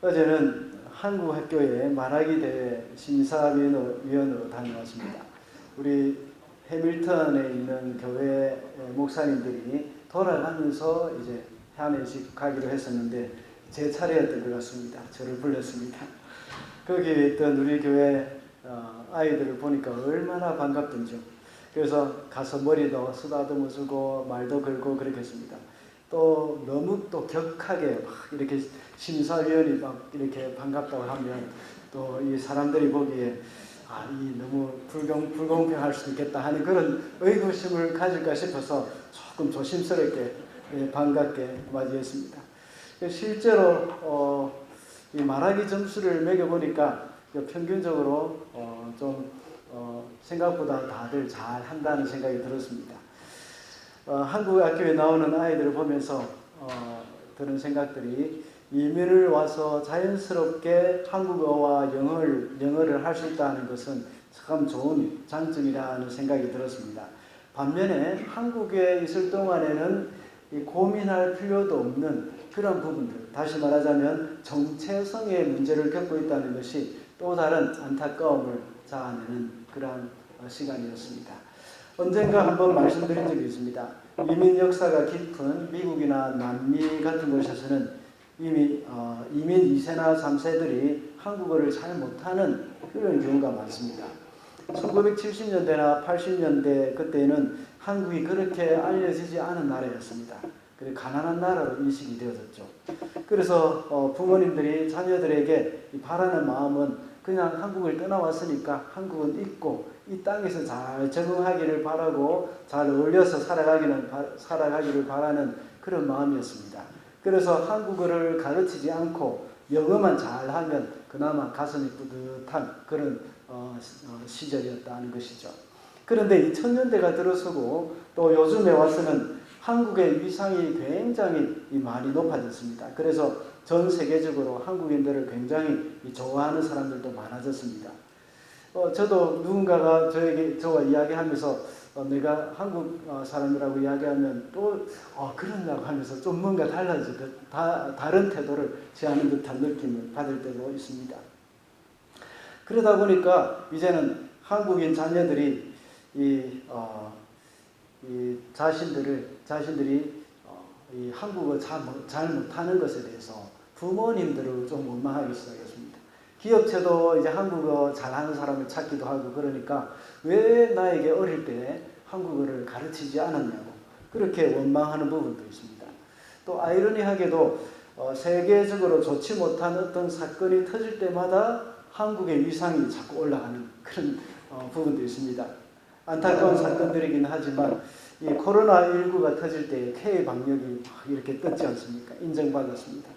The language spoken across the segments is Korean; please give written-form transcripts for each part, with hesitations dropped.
어제는 한국 학교의 말하기 대회 심사위원으로 다녀왔습니다. 우리 해밀턴에 있는 교회 목사님들이 돌아가면서 이제 한해씩 가기로 했었는데 제 차례였던 것 같습니다. 저를 불렀습니다. 거기에 있던 우리 교회 아이들을 보니까 얼마나 반갑던지요. 그래서 가서 머리도 쓰다듬어주고 말도 걸고 그렇게 했습니다. 또 너무 또 격하게 막 이렇게 심사위원이 막 이렇게 반갑다고 하면 또 이 사람들이 보기에 이 너무 불공평할 수도 있겠다 하는 그런 의구심을 가질까 싶어서 조금 조심스럽게 반갑게 맞이했습니다. 실제로 이 말하기 점수를 매겨보니까 평균적으로 생각보다 다들 잘 한다는 생각이 들었습니다. 한국 학교에 나오는 아이들을 보면서 드는 생각들이 이민을 와서 자연스럽게 한국어와 영어를 할 수 있다는 것은 참 좋은 장점이라는 생각이 들었습니다. 반면에 한국에 있을 동안에는 고민할 필요도 없는 그런 부분들, 다시 말하자면 정체성의 문제를 겪고 있다는 것이 또 다른 안타까움을 자아내는 그런 시간이었습니다. 언젠가 한번 말씀드린 적이 있습니다. 이민 역사가 깊은 미국이나 남미 같은 곳에서는 이미 이민 2세나 3세들이 한국어를 잘 못하는 그런 경우가 많습니다. 1970년대나 80년대 그때는 한국이 그렇게 알려지지 않은 나라였습니다. 그리고 가난한 나라로 인식이 되어졌죠. 그래서 부모님들이 자녀들에게 바라는 마음은 그냥 한국을 떠나왔으니까 한국은 있고 이 땅에서 잘 적응하기를 바라고 잘 어울려서 살아가기를 바라는 그런 마음이었습니다. 그래서 한국어를 가르치지 않고 영어만 잘하면 그나마 가슴이 뿌듯한 그런 시절이었다는 것이죠. 그런데 2000년대가 들어서고 또 요즘에 와서는 한국의 위상이 굉장히 많이 높아졌습니다. 그래서 전 세계적으로 한국인들을 굉장히 좋아하는 사람들도 많아졌습니다. 저도 누군가가 저와 이야기하면서 내가 한국 사람이라고 이야기하면 또 그러냐고 하면서 좀 뭔가 다른 태도를 취하는 듯한 느낌을 받을 때도 있습니다. 그러다 보니까 이제는 한국인 자녀들이 자신들이 이 한국어 잘 못하는 것에 대해서 부모님들을 좀 원망하기 시작했습니다. 기업체도 이제 한국어 잘하는 사람을 찾기도 하고 그러니까 왜 나에게 어릴 때 한국어를 가르치지 않았냐고 그렇게 원망하는 부분도 있습니다. 또 아이러니하게도 세계적으로 좋지 못한 어떤 사건이 터질 때마다 한국의 위상이 자꾸 올라가는 그런 부분도 있습니다. 안타까운 사건들이긴 하지만 이 코로나19가 터질 때 K-방역이 이렇게 떴지 않습니까? 인정받았습니다.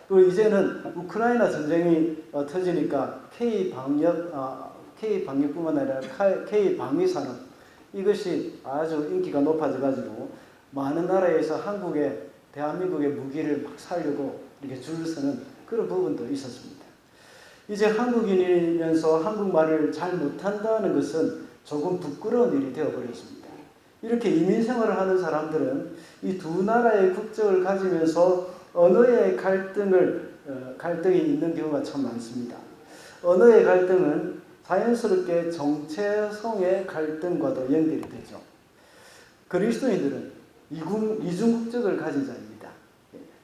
또 이제는 우크라이나 전쟁이 터지니까 K-방역뿐만 아니라 K-방위산업 이것이 아주 인기가 높아져가지고 많은 나라에서 대한민국의 무기를 막 사려고 이렇게 줄을 서는 그런 부분도 있었습니다. 이제 한국인이면서 한국말을 잘 못한다는 것은 조금 부끄러운 일이 되어버렸습니다. 이렇게 이민 생활을 하는 사람들은 이 두 나라의 국적을 가지면서 언어의 갈등이 있는 경우가 참 많습니다. 언어의 갈등은 자연스럽게 정체성의 갈등과도 연결이 되죠. 그리스도인들은 이중국적을 가진 자입니다.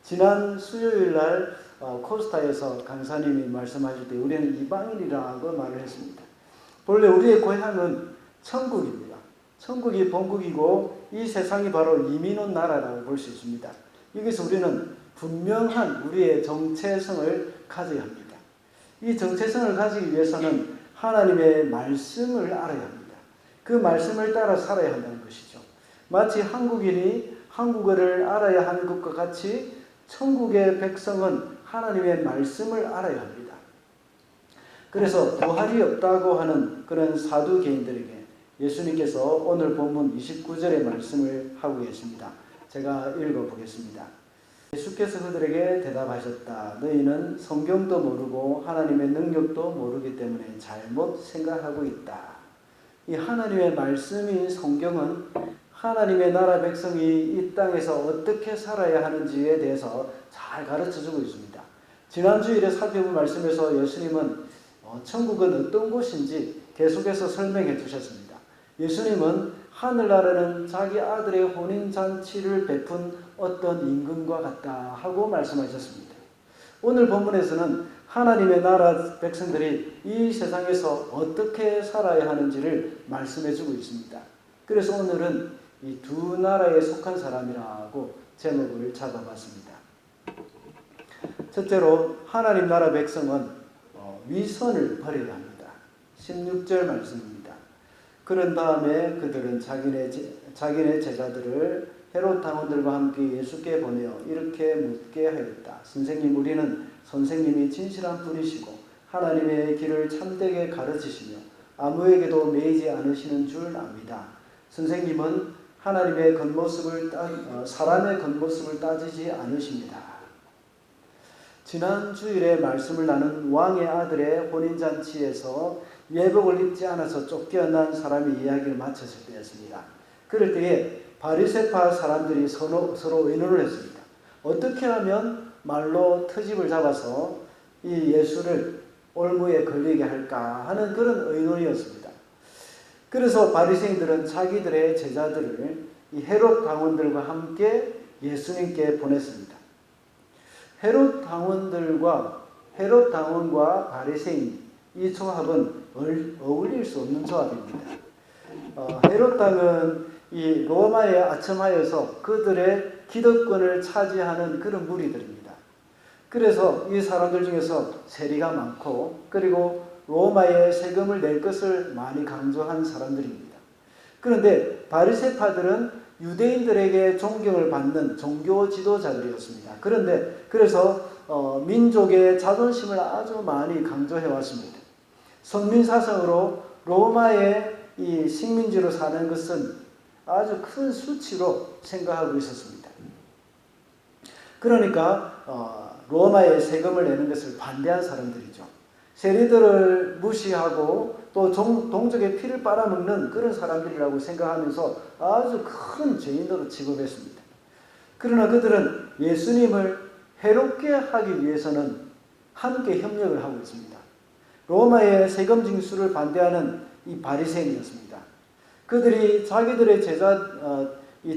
지난 수요일 날 코스타에서 강사님이 말씀하실 때 우리는 이방인이라고 말을 했습니다. 본래 우리의 고향은 천국입니다. 천국이 본국이고 이 세상이 바로 이민 온 나라라고 볼 수 있습니다. 여기서 우리는 분명한 우리의 정체성을 가져야 합니다. 이 정체성을 가지기 위해서는 하나님의 말씀을 알아야 합니다. 그 말씀을 따라 살아야 한다는 것이죠. 마치 한국인이 한국어를 알아야 하는 것과 같이 천국의 백성은 하나님의 말씀을 알아야 합니다. 그래서 부활이 없다고 하는 그런 사두개인들에게 예수님께서 오늘 본문 29절의 말씀을 하고 계십니다. 제가 읽어보겠습니다. 예수께서 그들에게 대답하셨다. 너희는 성경도 모르고 하나님의 능력도 모르기 때문에 잘못 생각하고 있다. 이 하나님의 말씀인 성경은 하나님의 나라 백성이 이 땅에서 어떻게 살아야 하는지에 대해서 잘 가르쳐주고 있습니다. 지난 주일에 살펴본 말씀에서 예수님은 천국은 어떤 곳인지 계속해서 설명해 주셨습니다. 예수님은 하늘나라는 자기 아들의 혼인잔치를 베푼 어떤 임금과 같다 하고 말씀하셨습니다. 오늘 본문에서는 하나님의 나라 백성들이 이 세상에서 어떻게 살아야 하는지를 말씀해 주고 있습니다. 그래서 오늘은 이 두 나라에 속한 사람이라고 제목을 잡아봤습니다. 첫째로 하나님 나라 백성은 위선을 버려야 합니다. 16절 말씀입니다. 그런 다음에 그들은 자기네 제자들을 헤롯 당원들과 함께 예수께 보내어 이렇게 묻게 하였다. 선생님, 우리는 선생님이 진실한 분이시고 하나님의 길을 참되게 가르치시며 아무에게도 매이지 않으시는 줄 압니다. 선생님은 하나님의 겉모습을 사람의 겉모습을 따지지 않으십니다. 지난 주일에 말씀을 나눈 왕의 아들의 혼인잔치에서 예복을 입지 않아서 쫓겨난 사람이 이야기를 마쳤을 때였습니다. 그럴 때에 바리새파 사람들이 서로 의논을 했습니다. 어떻게 하면 말로 트집을 잡아서 이 예수를 올무에 걸리게 할까 하는 그런 의논이었습니다. 그래서 바리새인들은 자기들의 제자들을 이 헤롯 당원들과 함께 예수님께 보냈습니다. 헤롯 당원과 바리새인 이 조합은 어울릴 수 없는 조합입니다. 헤롯 당은 이 로마에 아첨하여서 그들의 기득권을 차지하는 그런 무리들입니다. 그래서 이 사람들 중에서 세리가 많고 그리고 로마에 세금을 낼 것을 많이 강조한 사람들입니다. 그런데 바리새파들은 유대인들에게 존경을 받는 종교 지도자들이었습니다. 그래서 민족의 자존심을 아주 많이 강조해 왔습니다. 선민사상으로 로마의 이 식민지로 사는 것은 아주 큰 수치로 생각하고 있었습니다. 그러니까 로마에 세금을 내는 것을 반대한 사람들이죠. 세리들을 무시하고 또 동족의 피를 빨아먹는 그런 사람들이라고 생각하면서 아주 큰 죄인으로 취급했습니다. 그러나 그들은 예수님을 해롭게 하기 위해서는 함께 협력을 하고 있습니다. 로마의 세금 징수를 반대하는 이 바리새인이었습니다. 그들이 자기들의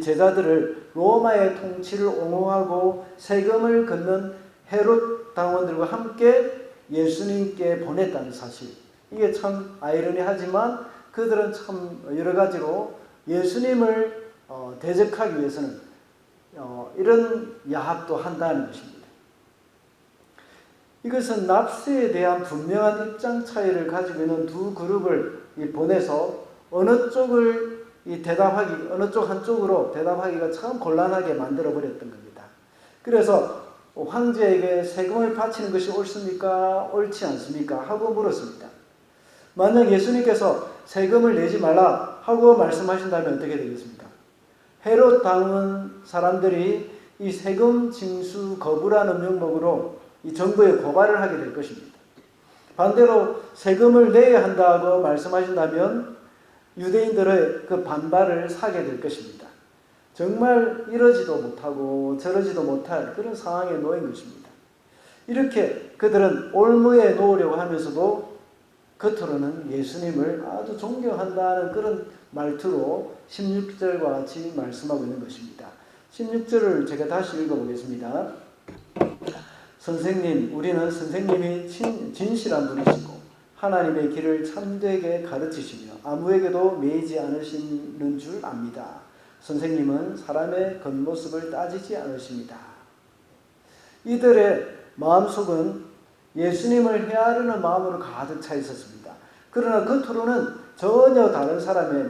제자들을 로마의 통치를 옹호하고 세금을 걷는 헤롯 당원들과 함께 예수님께 보냈다는 사실. 이게 참 아이러니하지만 그들은 참 여러 가지로 예수님을 대적하기 위해서는 이런 야합도 한다는 것입니다. 이것은 납세에 대한 분명한 입장 차이를 가지고 있는 두 그룹을 보내서 어느 쪽 한쪽으로 대답하기가 참 곤란하게 만들어 버렸던 겁니다. 그래서 황제에게 세금을 바치는 것이 옳습니까? 옳지 않습니까? 하고 물었습니다. 만약 예수님께서 세금을 내지 말라 하고 말씀하신다면 어떻게 되겠습니까? 헤롯 당원 사람들이 이 세금 징수 거부라는 명목으로 이 정부에 고발을 하게 될 것입니다. 반대로 세금을 내야 한다고 말씀하신다면 유대인들의 그 반발을 사게 될 것입니다. 정말 이러지도 못하고 저러지도 못할 그런 상황에 놓인 것입니다. 이렇게 그들은 올무에 놓으려고 하면서도 겉으로는 예수님을 아주 존경한다는 그런 말투로 16절과 같이 말씀하고 있는 것입니다. 16절을 제가 다시 읽어보겠습니다. 선생님, 우리는 선생님이 진실한 분이시고 하나님의 길을 참되게 가르치시며 아무에게도 매이지 않으시는 줄 압니다. 선생님은 사람의 겉모습을 따지지 않으십니다. 이들의 마음속은 예수님을 헤아리는 마음으로 가득 차 있었습니다. 그러나 겉으로는 전혀 다른 사람의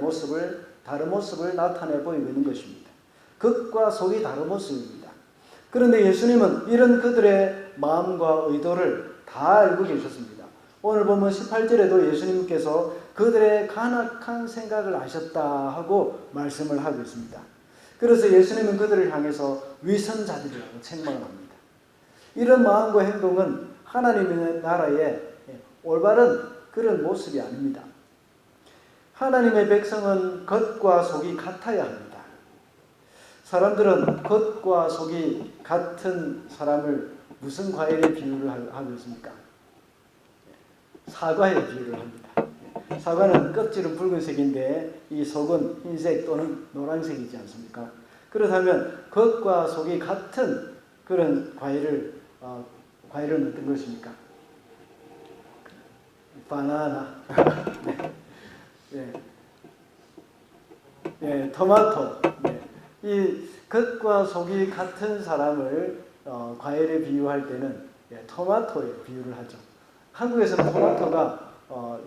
다른 모습을 나타내 보이고 있는 것입니다. 겉과 속이 다른 모습입니다. 그런데 예수님은 이런 그들의 마음과 의도를 다 알고 계셨습니다. 오늘 보면 18절에도 예수님께서 그들의 간악한 생각을 아셨다 하고 말씀을 하고 있습니다. 그래서 예수님은 그들을 향해서 위선자들이라고 책망을 합니다. 이런 마음과 행동은 하나님의 나라의 올바른 그런 모습이 아닙니다. 하나님의 백성은 겉과 속이 같아야 합니다. 사람들은 겉과 속이 같은 사람을 무슨 과일의 비유를 하고 있습니까? 사과의 비유를 합니다. 사과는 껍질은 붉은색인데 이 속은 흰색 또는 노란색이지 않습니까? 그렇다면 겉과 속이 같은 그런 과일은 어떤 것입니까? 바나나, 네. 네, 토마토. 네. 이 겉과 속이 같은 사람을 과일에 비유할 때는 토마토에 비유를 하죠. 한국에서는 토마토가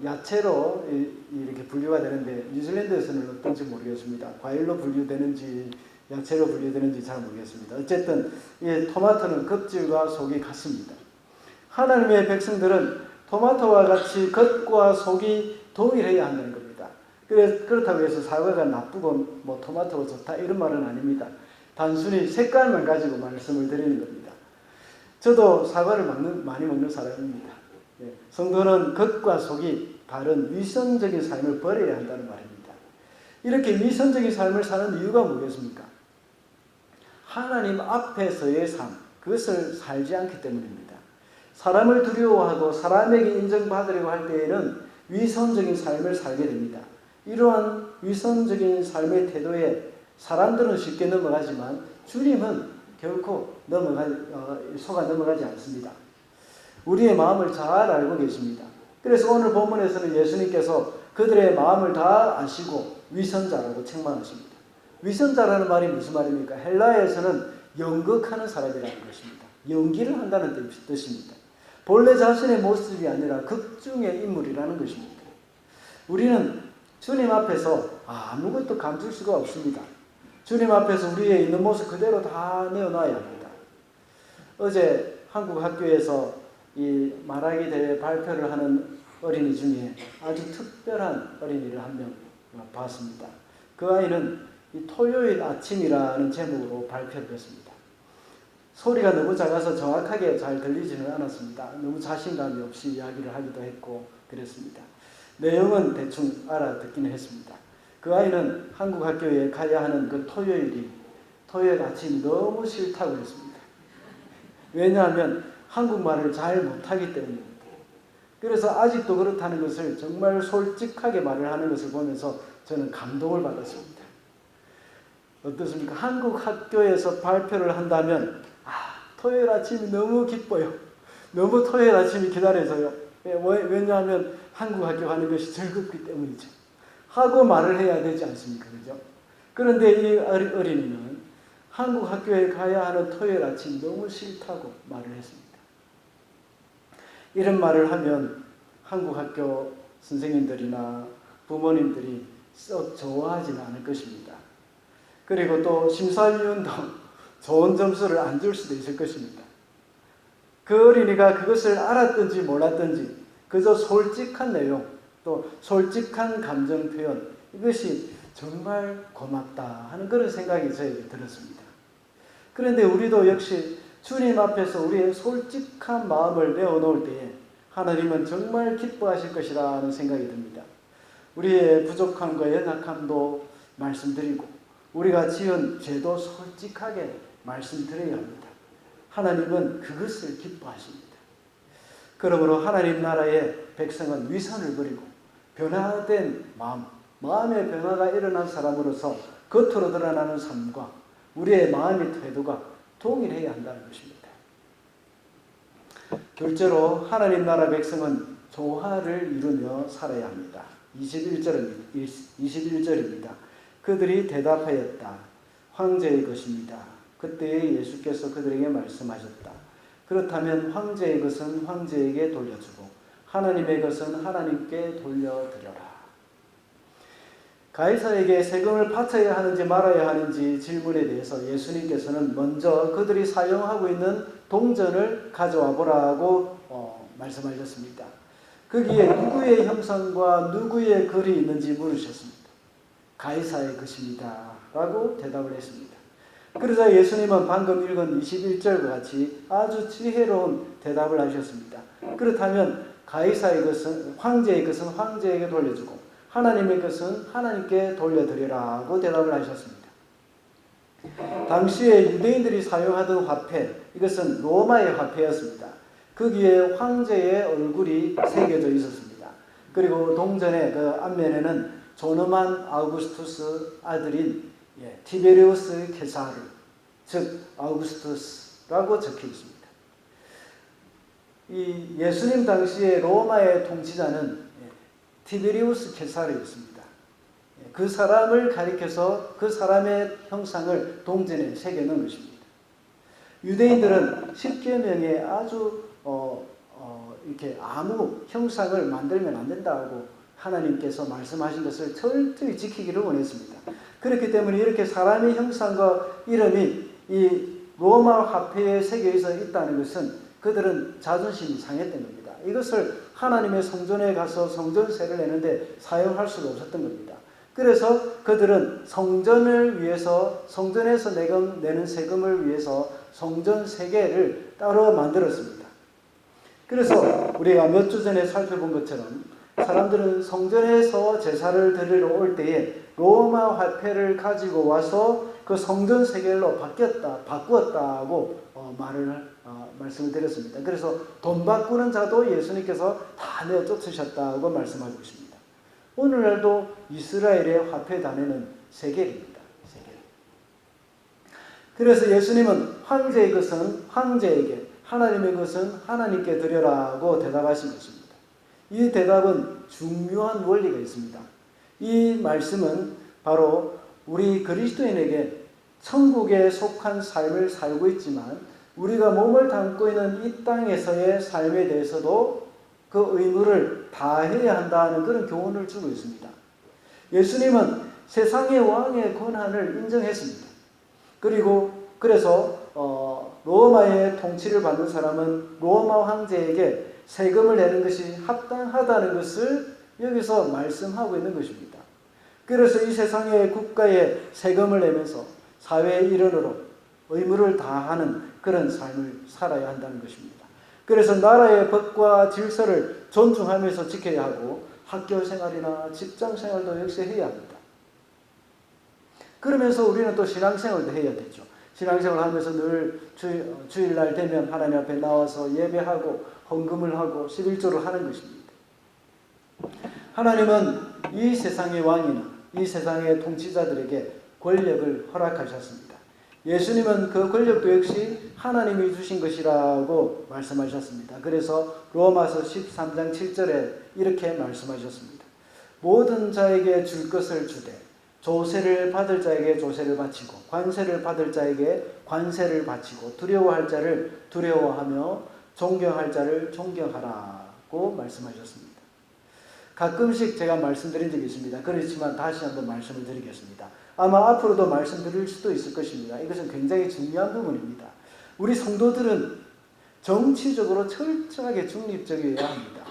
야채로 이렇게 분류가 되는데 뉴질랜드에서는 어떤지 모르겠습니다. 과일로 분류되는지 야채로 분류되는지 잘 모르겠습니다. 어쨌든 이 토마토는 껍질과 속이 같습니다. 하나님의 백성들은 토마토와 같이 겉과 속이 동일해야 한다는 겁니다. 그렇다고 해서 사과가 나쁘고 뭐 토마토가 좋다 이런 말은 아닙니다. 단순히 색깔만 가지고 말씀을 드리는 겁니다. 저도 사과를 많이 먹는 사람입니다. 성도는 겉과 속이 다른 위선적인 삶을 버려야 한다는 말입니다. 이렇게 위선적인 삶을 사는 이유가 뭐겠습니까? 하나님 앞에서의 삶, 그것을 살지 않기 때문입니다. 사람을 두려워하고 사람에게 인정받으려고 할 때에는 위선적인 삶을 살게 됩니다. 이러한 위선적인 삶의 태도에 사람들은 쉽게 넘어가지만 주님은 결코 속아 넘어가지 않습니다. 우리의 마음을 잘 알고 계십니다. 그래서 오늘 본문에서는 예수님께서 그들의 마음을 다 아시고 위선자라고 책망하십니다. 위선자라는 말이 무슨 말입니까? 헬라에서는 연극하는 사람이라는 것입니다. 연기를 한다는 뜻입니다. 본래 자신의 모습이 아니라 극중의 인물이라는 것입니다. 우리는 주님 앞에서 아무것도 감출 수가 없습니다. 주님 앞에서 우리의 있는 모습 그대로 다 내어놔야 합니다. 어제 한국 학교에서 이 말하기 대회 발표를 하는 어린이 중에 아주 특별한 어린이를 한 명 봤습니다. 그 아이는 이 토요일 아침이라는 제목으로 발표를 했습니다. 소리가 너무 작아서 정확하게 잘 들리지는 않았습니다. 너무 자신감이 없이 이야기를 하기도 했고 그랬습니다. 내용은 대충 알아듣기는 했습니다. 그 아이는 한국 학교에 가야 하는 그 토요일 아침이 너무 싫다고 했습니다. 왜냐하면 한국말을 잘 못하기 때문입니다. 그래서 아직도 그렇다는 것을 정말 솔직하게 말을 하는 것을 보면서 저는 감동을 받았습니다. 어떻습니까? 한국 학교에서 발표를 한다면 토요일 아침이 너무 기뻐요. 너무 토요일 아침이 기다려져요. 왜냐하면 한국 학교 가는 것이 즐겁기 때문이죠. 하고 말을 해야 되지 않습니까? 그죠? 그런데 이 어린이는 한국 학교에 가야 하는 토요일 아침이 너무 싫다고 말을 했습니다. 이런 말을 하면 한국 학교 선생님들이나 부모님들이 썩 좋아하지는 않을 것입니다. 그리고 또 심사위원도 좋은 점수를 안 줄 수도 있을 것입니다. 그 어린이가 그것을 알았든지 몰랐든지 그저 솔직한 내용 또 솔직한 감정 표현 이것이 정말 고맙다 하는 그런 생각이 저에게 들었습니다. 그런데 우리도 역시 주님 앞에서 우리의 솔직한 마음을 내어놓을 때에 하나님은 정말 기뻐하실 것이라는 생각이 듭니다. 우리의 부족함과 연약함도 말씀드리고 우리가 지은 죄도 솔직하게 말씀드려야 합니다. 하나님은 그것을 기뻐하십니다. 그러므로 하나님 나라의 백성은 위선을 버리고 변화된 마음의 변화가 일어난 사람으로서 겉으로 드러나는 삶과 우리의 마음의 태도가 동일해야 한다는 것입니다. 둘째로 하나님 나라 백성은 조화를 이루며 살아야 합니다. 21절입니다. 그들이 대답하였다. 황제의 것입니다. 그때 예수께서 그들에게 말씀하셨다. 그렇다면 황제의 것은 황제에게 돌려주고 하나님의 것은 하나님께 돌려드려라. 가이사에게 세금을 바쳐야 하는지 말아야 하는지 질문에 대해서 예수님께서는 먼저 그들이 사용하고 있는 동전을 가져와 보라고 말씀하셨습니다. 거기에 누구의 형상과 누구의 글이 있는지 물으셨습니다. 가이사의 것입니다 라고 대답을 했습니다. 그러자 예수님은 방금 읽은 21절과 같이 아주 지혜로운 대답을 하셨습니다. 그렇다면 가이사의 것은 황제의 것은 황제에게 돌려주고 하나님의 것은 하나님께 돌려드리라고 대답을 하셨습니다. 당시에 유대인들이 사용하던 화폐, 이것은 로마의 화폐였습니다. 거기에 황제의 얼굴이 새겨져 있었습니다. 그리고 동전의 그 앞면에는 존엄한 아우구스투스 아들인 티베리우스 케사르, 즉 아우구스투스라고 적혀 있습니다. 이 예수님 당시에 로마의 통치자는 티베리우스 케사르였습니다. 그 사람을 가리켜서 그 사람의 형상을 동전에 새겨놓은 것입니다. 유대인들은 십계명에 아주 이렇게 아무 형상을 만들면 안 된다고 하나님께서 말씀하신 것을 철저히 지키기를 원했습니다. 그렇기 때문에 이렇게 사람의 형상과 이름이 이 로마 화폐에 새겨져 있다는 것은 그들은 자존심이 상했던 겁니다. 이것을 하나님의 성전에 가서 성전세를 내는데 사용할 수가 없었던 겁니다. 그래서 그들은 성전을 위해서, 성전에서 내는 세금을 위해서 성전 세계를 따로 만들었습니다. 그래서 우리가 몇 주 전에 살펴본 것처럼 사람들은 성전에서 제사를 드리러 올 때에 로마 화폐를 가지고 와서 그 성전 세계로 바꾸었다고 말씀을 드렸습니다. 그래서 돈 바꾸는 자도 예수님께서 다 내어 쫓으셨다고 말씀하고 있습니다. 오늘날도 이스라엘의 화폐 단위는 세겔입니다. 세겔. 그래서 예수님은 황제의 것은 황제에게, 하나님의 것은 하나님께 드려라고 대답하신 것입니다. 이 대답은 중요한 원리가 있습니다. 이 말씀은 바로 우리 그리스도인에게 천국에 속한 삶을 살고 있지만 우리가 몸을 담고 있는 이 땅에서의 삶에 대해서도 그 의무를 다해야 한다는 그런 교훈을 주고 있습니다. 예수님은 세상의 왕의 권한을 인정했습니다. 그래서 로마의 통치를 받는 사람은 로마 황제에게 세금을 내는 것이 합당하다는 것을 여기서 말씀하고 있는 것입니다. 그래서 이 세상의 국가에 세금을 내면서 사회의 일원으로 의무를 다하는 그런 삶을 살아야 한다는 것입니다. 그래서 나라의 법과 질서를 존중하면서 지켜야 하고 학교 생활이나 직장 생활도 역시 해야 합니다. 그러면서 우리는 또 신앙생활도 해야 되죠. 신앙생활 하면서 늘 주일날 되면 하나님 앞에 나와서 예배하고 헌금을 하고 11조를 하는 것입니다. 하나님은 이 세상의 왕이나 이 세상의 통치자들에게 권력을 허락하셨습니다. 예수님은 그 권력도 역시 하나님이 주신 것이라고 말씀하셨습니다. 그래서 로마서 13장 7절에 이렇게 말씀하셨습니다. 모든 자에게 줄 것을 주되 조세를 받을 자에게 조세를 바치고 관세를 받을 자에게 관세를 바치고 두려워할 자를 두려워하며 존경할 자를 존경하라고 말씀하셨습니다. 가끔씩 제가 말씀드린 적이 있습니다. 그렇지만 다시 한번 말씀을 드리겠습니다. 아마 앞으로도 말씀드릴 수도 있을 것입니다. 이것은 굉장히 중요한 부분입니다. 우리 성도들은 정치적으로 철저하게 중립적이어야 합니다.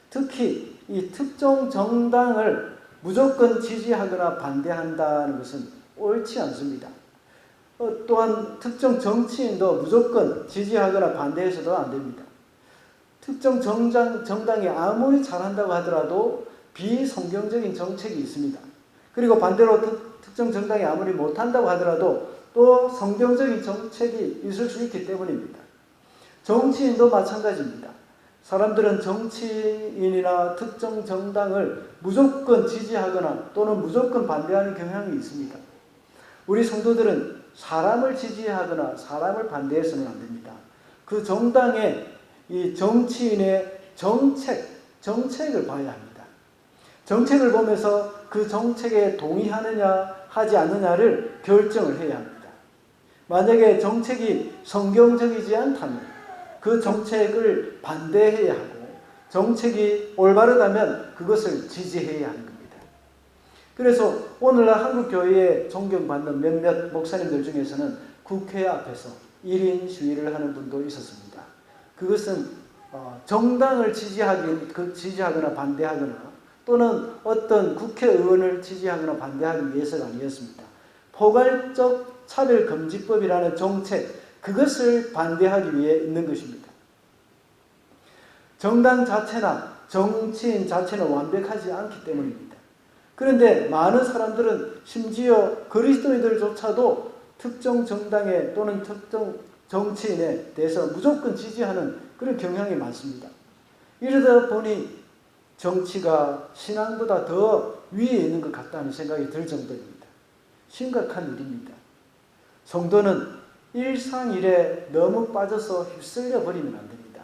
특히 이 특정 정당을 무조건 지지하거나 반대한다는 것은 옳지 않습니다. 또한 특정 정치인도 무조건 지지하거나 반대해서도 안 됩니다. 특정 정당이 아무리 잘한다고 하더라도 비성경적인 정책이 있습니다. 그리고 반대로 특정 정당이 아무리 못한다고 하더라도 또 성경적인 정책이 있을 수 있기 때문입니다. 정치인도 마찬가지입니다. 사람들은 정치인이나 특정 정당을 무조건 지지하거나 또는 무조건 반대하는 경향이 있습니다. 우리 성도들은 사람을 지지하거나 사람을 반대해서는 안 됩니다. 그 정당의 이 정치인의 정책을 봐야 합니다. 정책을 보면서 그 정책에 동의하느냐 하지 않느냐를 결정을 해야 합니다. 만약에 정책이 성경적이지 않다면 그 정책을 반대해야 하고 정책이 올바르다면 그것을 지지해야 하는 겁니다. 그래서 오늘날 한국교회에 존경받는 몇몇 목사님들 중에서는 국회 앞에서 1인 시위를 하는 분도 있었습니다. 그것은 정당을 지지하거나 반대하거나 또는 어떤 국회의원을 지지하거나 반대하기 위해서가 아니었습니다. 포괄적 차별금지법이라는 정책, 그것을 반대하기 위해 있는 것입니다. 정당 자체나 정치인 자체는 완벽하지 않기 때문입니다. 그런데 많은 사람들은 심지어 그리스도인들조차도 특정 정당에 또는 특정 정치인에 대해서 무조건 지지하는 그런 경향이 많습니다. 이러다 보니 정치가 신앙보다 더 위에 있는 것 같다는 생각이 들 정도입니다. 심각한 일입니다. 성도는 일상일에 너무 빠져서 휩쓸려 버리면 안 됩니다.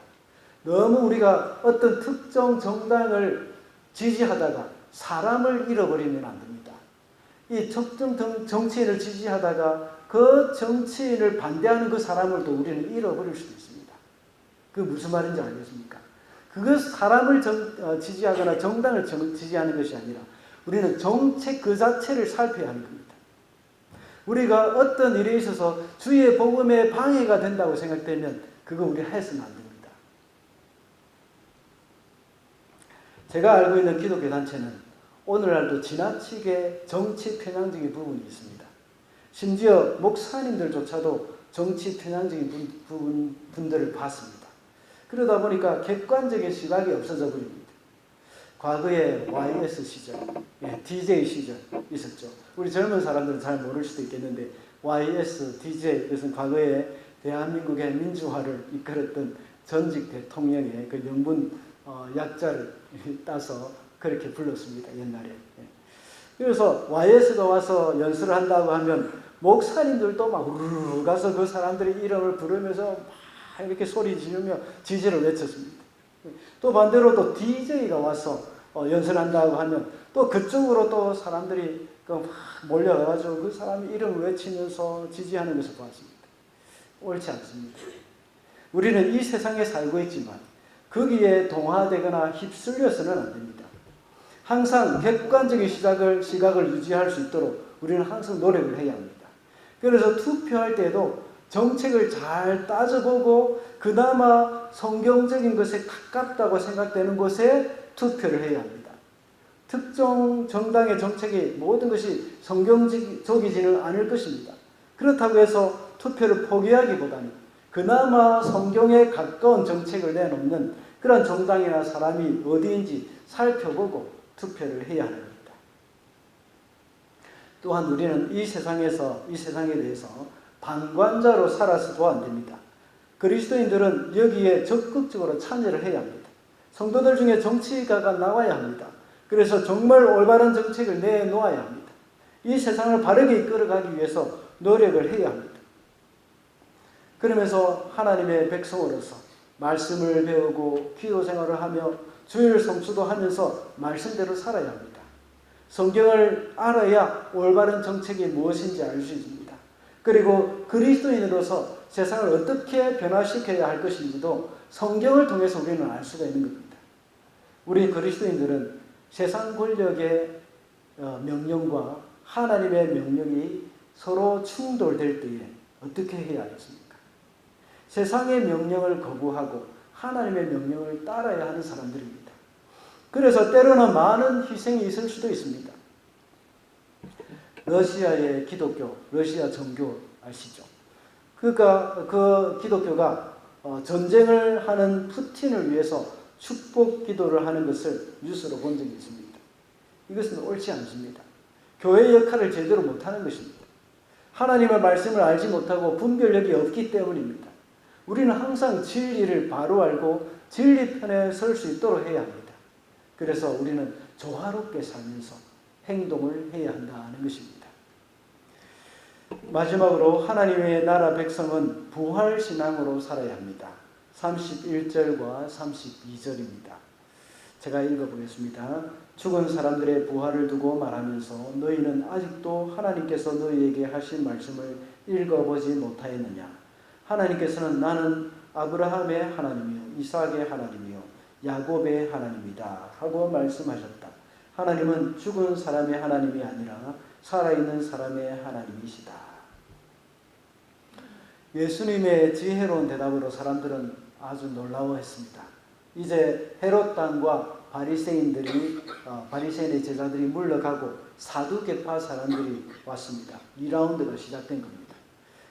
너무 우리가 어떤 특정 정당을 지지하다가 사람을 잃어버리면 안 됩니다. 이 특정 정치인을 지지하다가 그 정치인을 반대하는 그 사람을 또 우리는 잃어버릴 수도 있습니다. 그게 무슨 말인지 알겠습니까? 그것 사람을 지지하거나 정당을 지지하는 것이 아니라 우리는 정책 그 자체를 살펴야 하는 겁니다. 우리가 어떤 일에 있어서 주의 복음에 방해가 된다고 생각되면 그거 우리가 해서는 안 됩니다. 제가 알고 있는 기독교 단체는 오늘날도 지나치게 정치 편향적인 부분이 있습니다. 심지어 목사님들조차도 정치 편향적인 분들을 봤습니다. 그러다 보니까 객관적인 시각이 없어져 버립니다. 과거에 YS 시절, DJ 시절 있었죠. 우리 젊은 사람들은 잘 모를 수도 있겠는데 YS, DJ, 그것은 과거에 대한민국의 민주화를 이끌었던 전직 대통령의 그 영문 약자를 따서 그렇게 불렀습니다. 옛날에. 그래서 YS가 와서 연설을 한다고 하면 목사님들도 막 우르르 가서 그 사람들의 이름을 부르면서 막 이렇게 소리 지르며 지지를 외쳤습니다. 또 반대로 또 DJ가 와서 연설한다고 하면 또 그쪽으로 또 사람들이 막 몰려가가지고 그 사람의 이름을 외치면서 지지하는 것을 보았습니다. 옳지 않습니다. 우리는 이 세상에 살고 있지만 거기에 동화되거나 휩쓸려서는 안 됩니다. 항상 객관적인 시각을 유지할 수 있도록 우리는 항상 노력을 해야 합니다. 그래서 투표할 때도 정책을 잘 따져보고 그나마 성경적인 것에 가깝다고 생각되는 곳에 투표를 해야 합니다. 특정 정당의 정책이 모든 것이 성경적이지는 않을 것입니다. 그렇다고 해서 투표를 포기하기보다는 그나마 성경에 가까운 정책을 내놓는 그런 정당이나 사람이 어디인지 살펴보고 투표를 해야 하는 겁니다. 또한 우리는 이 세상에 대해서 방관자로 살아서도 안 됩니다. 그리스도인들은 여기에 적극적으로 참여를 해야 합니다. 성도들 중에 정치가가 나와야 합니다. 그래서 정말 올바른 정책을 내놓아야 합니다. 이 세상을 바르게 이끌어가기 위해서 노력을 해야 합니다. 그러면서 하나님의 백성으로서 말씀을 배우고 기도 생활을 하며 주일 성수도 하면서 말씀대로 살아야 합니다. 성경을 알아야 올바른 정책이 무엇인지 알 수 있습니다. 그리고 그리스도인으로서 세상을 어떻게 변화시켜야 할 것인지도 성경을 통해서 우리는 알 수가 있는 겁니다. 우리 그리스도인들은 세상 권력의 명령과 하나님의 명령이 서로 충돌될 때에 어떻게 해야 하겠습니까? 세상의 명령을 거부하고 하나님의 명령을 따라야 하는 사람들입니다. 그래서 때로는 많은 희생이 있을 수도 있습니다. 러시아의 기독교, 러시아 정교 아시죠? 그러니까 그 기독교가 전쟁을 하는 푸틴을 위해서 축복 기도를 하는 것을 뉴스로 본 적이 있습니다. 이것은 옳지 않습니다. 교회의 역할을 제대로 못하는 것입니다. 하나님의 말씀을 알지 못하고 분별력이 없기 때문입니다. 우리는 항상 진리를 바로 알고 진리 편에 설 수 있도록 해야 합니다. 그래서 우리는 조화롭게 살면서 행동을 해야 한다는 것입니다. 마지막으로 하나님의 나라 백성은 부활신앙으로 살아야 합니다. 31절과 32절입니다. 제가 읽어보겠습니다. 죽은 사람들의 부활을 두고 말하면서 너희는 아직도 하나님께서 너희에게 하신 말씀을 읽어보지 못하였느냐. 하나님께서는 나는 아브라함의 하나님이요 이삭의 하나님이요 야곱의 하나님이다 하고 말씀하셨다. 하나님은 죽은 사람의 하나님이 아니라 살아있는 사람의 하나님이시다. 예수님의 지혜로운 대답으로 사람들은 아주 놀라워했습니다. 이제 헤롯 당과 바리새인의 제자들이 물러가고 사두개파 사람들이 왔습니다. 2라운드가 시작된 겁니다.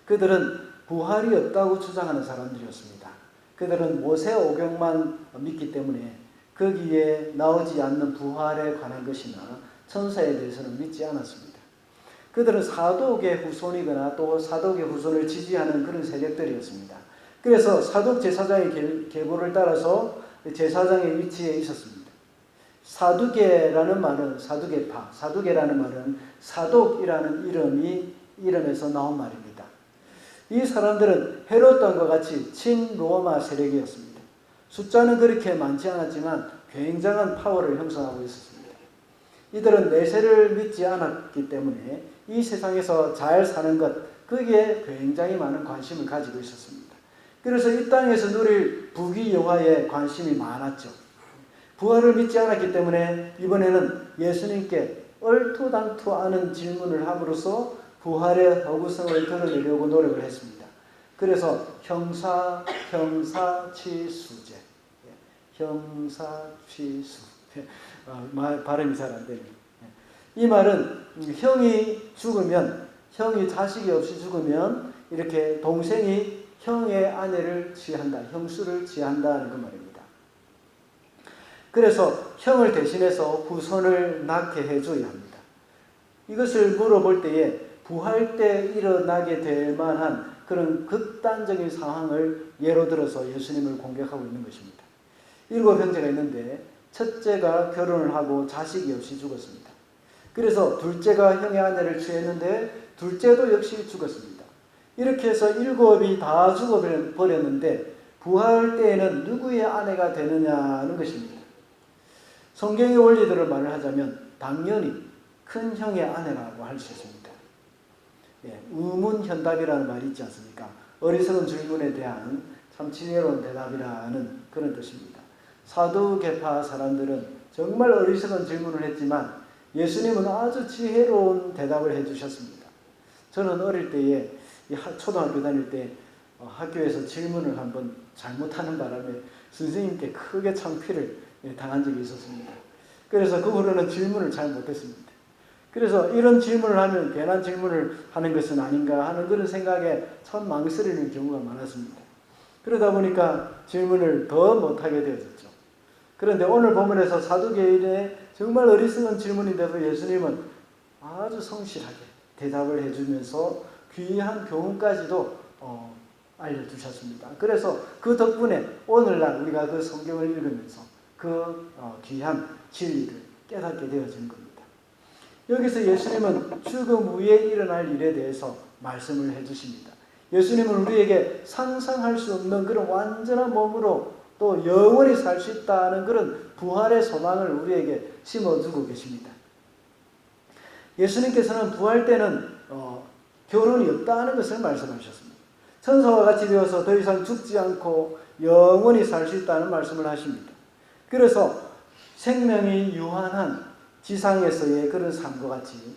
그들은 부활이 없다고 주장하는 사람들이었습니다. 그들은 모세 오경만 믿기 때문에 거기에 나오지 않는 부활에 관한 것이나 천사에 대해서는 믿지 않았습니다. 그들은 사독의 후손이거나 또 사독의 후손을 지지하는 그런 세력들이었습니다. 그래서 사독 제사장의 계보를 따라서 제사장의 위치에 있었습니다. 사두개라는 말은 사두개파, 사두개라는 말은 사독이라는 이름에서 나온 말입니다. 이 사람들은 헤롯 왕과 같이 친로마 세력이었습니다. 숫자는 그렇게 많지 않았지만 굉장한 파워를 형성하고 있었습니다. 이들은 내세를 믿지 않았기 때문에 이 세상에서 잘 사는 것, 거기에 굉장히 많은 관심을 가지고 있었습니다. 그래서 이 땅에서 누릴 부귀영화에 관심이 많았죠. 부활을 믿지 않았기 때문에 이번에는 예수님께 얼토당토 않은 질문을 함으로써 부활의 허구성을 드러내려고 노력을 했습니다. 그래서 형사취수제, 형사취수, 발음이 잘 안 되네요. 이 말은 형이 자식이 없이 죽으면 이렇게 동생이 형의 아내를 취한다, 형수를 취한다는 그 말입니다. 그래서 형을 대신해서 후손을 낳게 해줘야 합니다. 이것을 물어볼 때에 부활 때 일어나게 될 만한 그런 극단적인 상황을 예로 들어서 예수님을 공격하고 있는 것입니다. 7 형제가 있는데 첫째가 결혼을 하고 자식이 없이 죽었습니다. 그래서 둘째가 형의 아내를 취했는데 둘째도 역시 죽었습니다. 이렇게 해서 7이 다 죽어버렸는데 부활 때에는 누구의 아내가 되느냐는 것입니다. 성경의 원리들을 말을 하자면 당연히 큰 형의 아내라고 할 수 있습니다. 의문현답이라는 말이 있지 않습니까? 어리석은 질문에 대한 참 지혜로운 대답이라는 그런 뜻입니다. 사두개파 사람들은 정말 어리석은 질문을 했지만 예수님은 아주 지혜로운 대답을 해주셨습니다. 저는 어릴 때에 초등학교 다닐 때 학교에서 질문을 한번 잘못하는 바람에 선생님께 크게 창피를 당한 적이 있었습니다. 그래서 그 후로는 질문을 잘 못했습니다. 그래서 이런 질문을 하면 괜한 질문을 하는 것은 아닌가 하는 그런 생각에 참 망설이는 경우가 많았습니다. 그러다 보니까 질문을 더 못하게 되어졌죠. 그런데 오늘 본문에서 사두개인의 정말 어리석은 질문인데도 예수님은 아주 성실하게 대답을 해주면서 귀한 교훈까지도 알려주셨습니다. 그래서 그 덕분에 오늘날 우리가 그 성경을 읽으면서 그 귀한 진리를 깨닫게 되어진 겁니다. 여기서 예수님은 죽음 후에 일어날 일에 대해서 말씀을 해주십니다. 예수님은 우리에게 상상할 수 없는 그런 완전한 몸으로 또 영원히 살 수 있다는 그런 부활의 소망을 우리에게 심어주고 계십니다. 예수님께서는 부활 때는 결혼이 없다는 것을 말씀하셨습니다. 천사와 같이 되어서 더 이상 죽지 않고 영원히 살 수 있다는 말씀을 하십니다. 그래서 생명이 유한한 지상에서의 그런 삶과 같이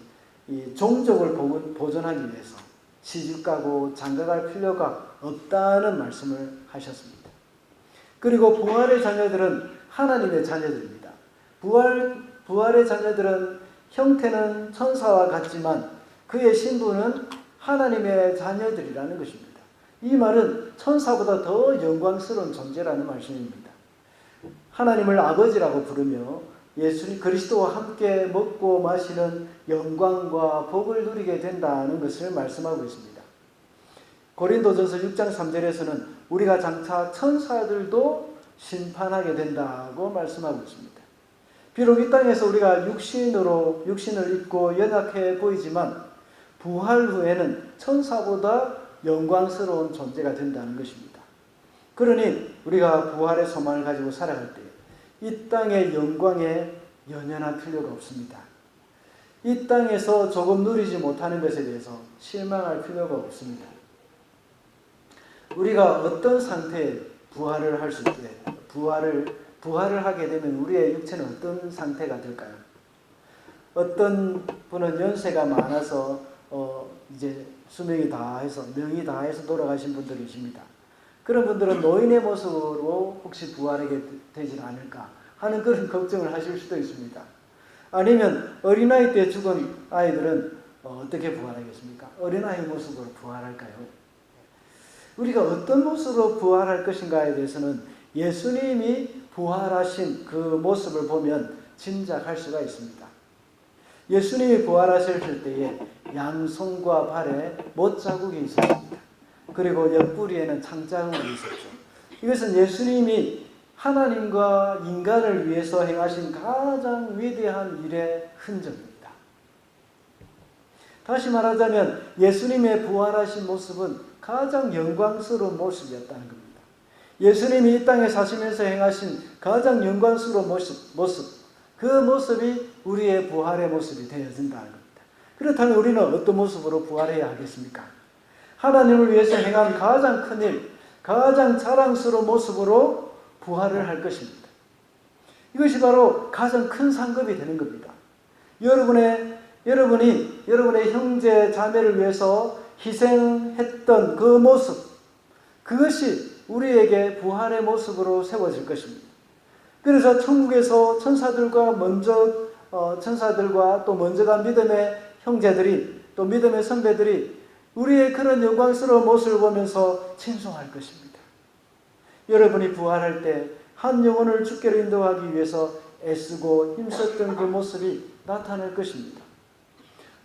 이 종족을 보존하기 위해서 시집가고 장가갈 필요가 없다는 말씀을 하셨습니다. 그리고 부활의 자녀들은 하나님의 자녀들입니다. 부활의 자녀들은 형태는 천사와 같지만 그의 신분은 하나님의 자녀들이라는 것입니다. 이 말은 천사보다 더 영광스러운 존재라는 말씀입니다. 하나님을 아버지라고 부르며 예수님 그리스도와 함께 먹고 마시는 영광과 복을 누리게 된다는 것을 말씀하고 있습니다. 고린도전서 6장 3절에서는 우리가 장차 천사들도 심판하게 된다고 말씀하고 있습니다. 비록 이 땅에서 우리가 육신을 입고 연약해 보이지만 부활 후에는 천사보다 영광스러운 존재가 된다는 것입니다. 그러니 우리가 부활의 소망을 가지고 살아갈 때 이 땅의 영광에 연연할 필요가 없습니다. 이 땅에서 조금 누리지 못하는 것에 대해서 실망할 필요가 없습니다. 우리가 어떤 상태에 부활을 할 수 있게 부활을 하게 되면 우리의 육체는 어떤 상태가 될까요? 어떤 분은 연세가 많아서 이제 수명이 다해서 명이 다해서 돌아가신 분들이 계십니다. 그런 분들은 노인의 모습으로 혹시 부활하게 되지 않을까 하는 그런 걱정을 하실 수도 있습니다. 아니면 어린아이 때 죽은 아이들은 어떻게 부활하겠습니까? 어린아이 모습으로 부활할까요? 우리가 어떤 모습으로 부활할 것인가에 대해서는 예수님이 부활하신 그 모습을 보면 짐작할 수가 있습니다. 예수님이 부활하셨을 때에 양손과 발에 못자국이 있었습니다. 그리고 옆구리에는 창자국이 있었죠. 이것은 예수님이 하나님과 인간을 위해서 행하신 가장 위대한 일의 흔적입니다. 다시 말하자면 예수님의 부활하신 모습은 가장 영광스러운 모습이었다는 겁니다. 예수님이 이 땅에 사시면서 행하신 가장 영광스러운 모습, 그 모습이 우리의 부활의 모습이 되어진다는 겁니다. 그렇다면 우리는 어떤 모습으로 부활해야 하겠습니까? 하나님을 위해서 행한 가장 큰 일, 가장 자랑스러운 모습으로 부활을 할 것입니다. 이것이 바로 가장 큰 상급이 되는 겁니다. 여러분이 여러분의 형제 자매를 위해서 희생했던 그 모습, 그것이 우리에게 부활의 모습으로 세워질 것입니다. 그래서 천국에서 천사들과 또 먼저 간 믿음의 형제들이, 또 믿음의 선배들이 우리의 그런 영광스러운 모습을 보면서 칭송할 것입니다. 여러분이 부활할 때 한 영혼을 주께로 인도하기 위해서 애쓰고 힘썼던 그 모습이 나타날 것입니다.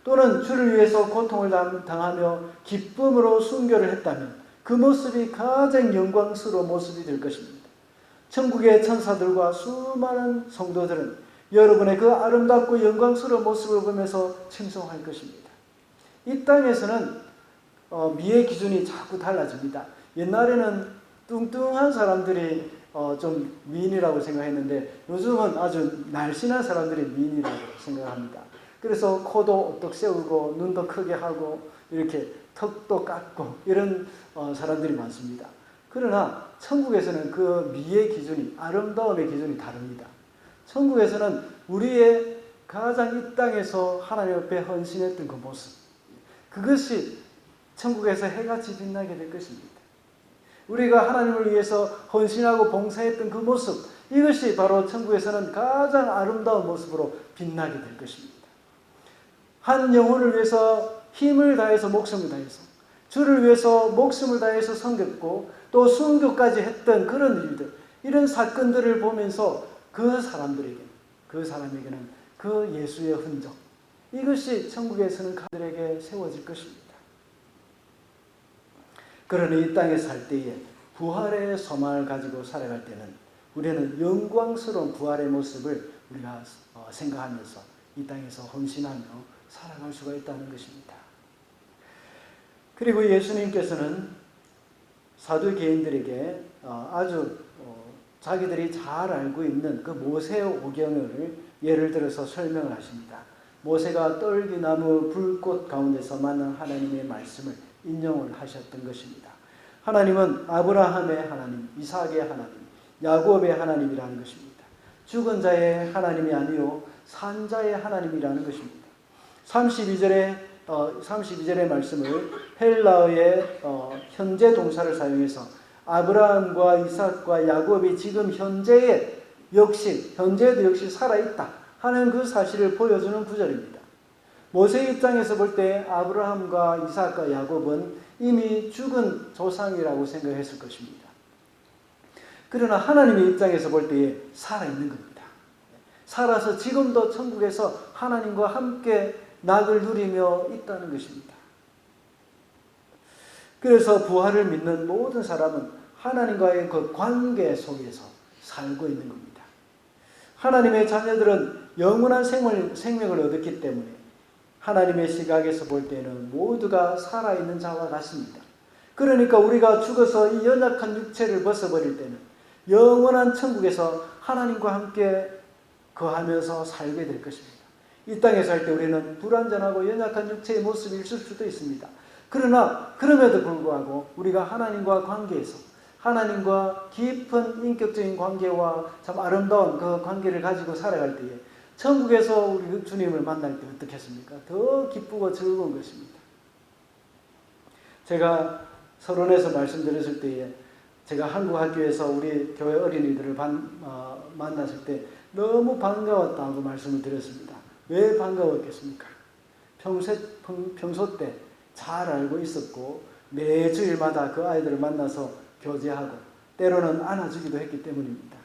또는 주를 위해서 고통을 당하며 기쁨으로 순교를 했다면 그 모습이 가장 영광스러운 모습이 될 것입니다. 천국의 천사들과 수많은 성도들은 여러분의 그 아름답고 영광스러운 모습을 보면서 칭송할 것입니다. 이 땅에서는 미의 기준이 자꾸 달라집니다. 옛날에는 뚱뚱한 사람들이 좀 미인이라고 생각했는데 요즘은 아주 날씬한 사람들이 미인이라고 생각합니다. 그래서 코도 오똑 세우고 눈도 크게 하고 이렇게 턱도 깎고 이런 사람들이 많습니다. 그러나 천국에서는 그 미의 기준이, 아름다움의 기준이 다릅니다. 천국에서는 우리의 가장 이 땅에서 하나님 앞에 헌신했던 그 모습, 그것이 천국에서 해같이 빛나게 될 것입니다. 우리가 하나님을 위해서 헌신하고 봉사했던 그 모습, 이것이 바로 천국에서는 가장 아름다운 모습으로 빛나게 될 것입니다. 한 영혼을 위해서 힘을 다해서 목숨을 다해서 주를 위해서 목숨을 다해서 섬겼고 또 순교까지 했던 그런 일들, 이런 사건들을 보면서 그 사람에게는 그 예수의 흔적, 이것이 천국에서는 그들에게 세워질 것입니다. 그러니 이 땅에 살 때에 부활의 소망을 가지고 살아갈 때는 우리는 영광스러운 부활의 모습을 우리가 생각하면서 이 땅에서 헌신하며 살아갈 수가 있다는 것입니다. 그리고 예수님께서는 사두개인들에게 아주 자기들이 잘 알고 있는 그 모세오경을 예를 들어서 설명을 하십니다. 모세가 떨기나무 불꽃 가운데서 만난 하나님의 말씀을 인용을 하셨던 것입니다. 하나님은 아브라함의 하나님, 이삭의 하나님, 야곱의 하나님이라는 것입니다. 죽은 자의 하나님이 아니요 산 자의 하나님이라는 것입니다. 32절의 말씀을 헬라어의 현재 동사를 사용해서 아브라함과 이삭과 야곱이 지금 현재도 역시 살아있다 하는 그 사실을 보여주는 구절입니다. 모세 입장에서 볼 때 아브라함과 이삭과 야곱은 이미 죽은 조상이라고 생각했을 것입니다. 그러나 하나님의 입장에서 볼 때에 살아있는 겁니다. 살아서 지금도 천국에서 하나님과 함께 낙을 누리며 있다는 것입니다. 그래서 부활을 믿는 모든 사람은 하나님과의 그 관계 속에서 살고 있는 겁니다. 하나님의 자녀들은 영원한 생명을 얻었기 때문에 하나님의 시각에서 볼 때는 모두가 살아있는 자와 같습니다. 그러니까 우리가 죽어서 이 연약한 육체를 벗어버릴 때는 영원한 천국에서 하나님과 함께 거하면서 살게 될 것입니다. 이 땅에 살 때 우리는 불완전하고 연약한 육체의 모습이 있을 수도 있습니다. 그러나 그럼에도 불구하고 우리가 하나님과 관계에서 하나님과 깊은 인격적인 관계와 참 아름다운 그 관계를 가지고 살아갈 때에 천국에서 우리 주님을 만날 때 어떻겠습니까? 더 기쁘고 즐거운 것입니다. 제가 서론에서 말씀드렸을 때에 제가 한국 학교에서 우리 교회 어린이들을 만났을 때 너무 반가웠다고 말씀을 드렸습니다. 왜 반가웠겠습니까? 평소 때 잘 알고 있었고 매주일마다 그 아이들을 만나서 교제하고 때로는 안아주기도 했기 때문입니다.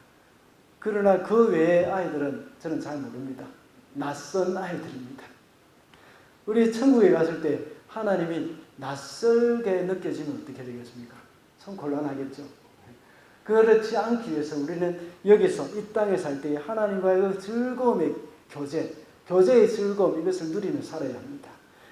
그러나 그 외의 아이들은 저는 잘 모릅니다. 낯선 아이들입니다. 우리 천국에 갔을 때 하나님이 낯설게 느껴지면 어떻게 되겠습니까? 참 곤란하겠죠. 그렇지 않기 위해서 우리는 여기서 이 땅에 살 때 하나님과의 즐거움의 교제의 즐거움, 이것을 누리며 살아야 합니다.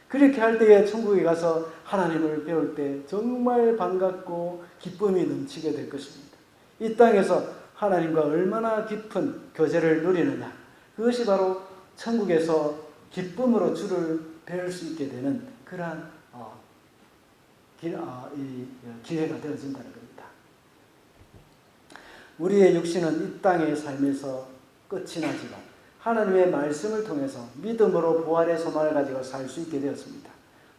그렇게 할 때에 천국에 가서 하나님을 배울 때 정말 반갑고 기쁨이 넘치게 될 것입니다. 이 땅에서 하나님과 얼마나 깊은 교제를 누리느냐, 그것이 바로 천국에서 기쁨으로 주를 배울 수 있게 되는 그러한 기회가 되어진다는 겁니다. 우리의 육신은 이 땅의 삶에서 끝이 나지만 하나님의 말씀을 통해서 믿음으로 부활의 소망을 가지고 살 수 있게 되었습니다.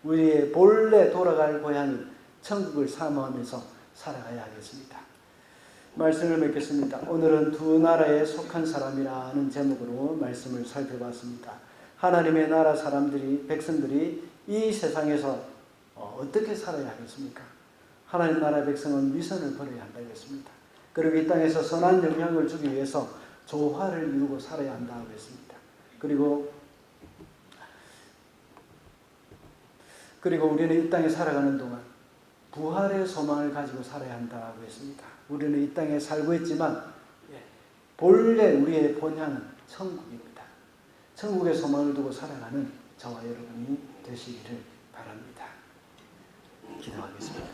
우리의 본래 돌아갈 고향인 천국을 사모하면서 살아가야 하겠습니다. 말씀을 맺겠습니다. 오늘은 두 나라에 속한 사람이라는 제목으로 말씀을 살펴봤습니다. 하나님의 나라 사람들이, 백성들이 이 세상에서 어떻게 살아야 하겠습니까? 하나님 나라 백성은 위선을 버려야 한다고 했습니다. 그리고 이 땅에서 선한 영향을 주기 위해서 조화를 이루고 살아야 한다고 했습니다. 그리고 우리는 이 땅에 살아가는 동안 부활의 소망을 가지고 살아야 한다고 했습니다. 우리는 이 땅에 살고 있지만 본래 우리의 본향은 천국입니다. 천국의 소망을 두고 살아가는 저와 여러분이 되시기를 바랍니다. 기도하겠습니다.